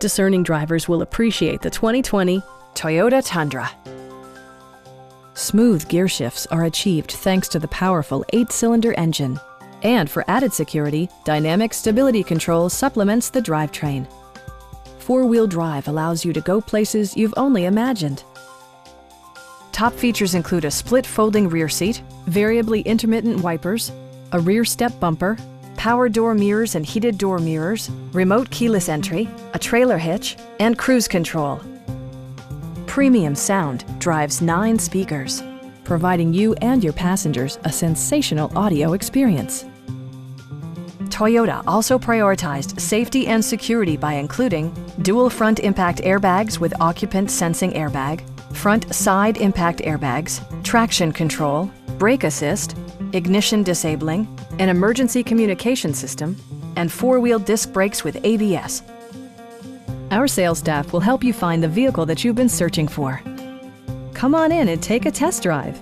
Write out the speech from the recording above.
Discerning drivers will appreciate the 2020 Toyota Tundra. Smooth gear shifts are achieved thanks to the powerful 8-cylinder engine. And for added security, dynamic stability control supplements the drivetrain. Four-wheel drive allows you to go places you've only imagined. Top features include a split folding rear seat, variably intermittent wipers, a rear step bumper, power door mirrors and heated door mirrors, remote keyless entry, a trailer hitch, and cruise control. Premium sound drives 9 speakers, providing you and your passengers a sensational audio experience. Toyota also prioritized safety and security by including dual front impact airbags with occupant sensing airbag, front side impact airbags, traction control, brake assist, ignition disabling, an emergency communication system, and 4-wheel disc brakes with ABS. Our sales staff will help you find the vehicle that you've been searching for. Come on in and take a test drive.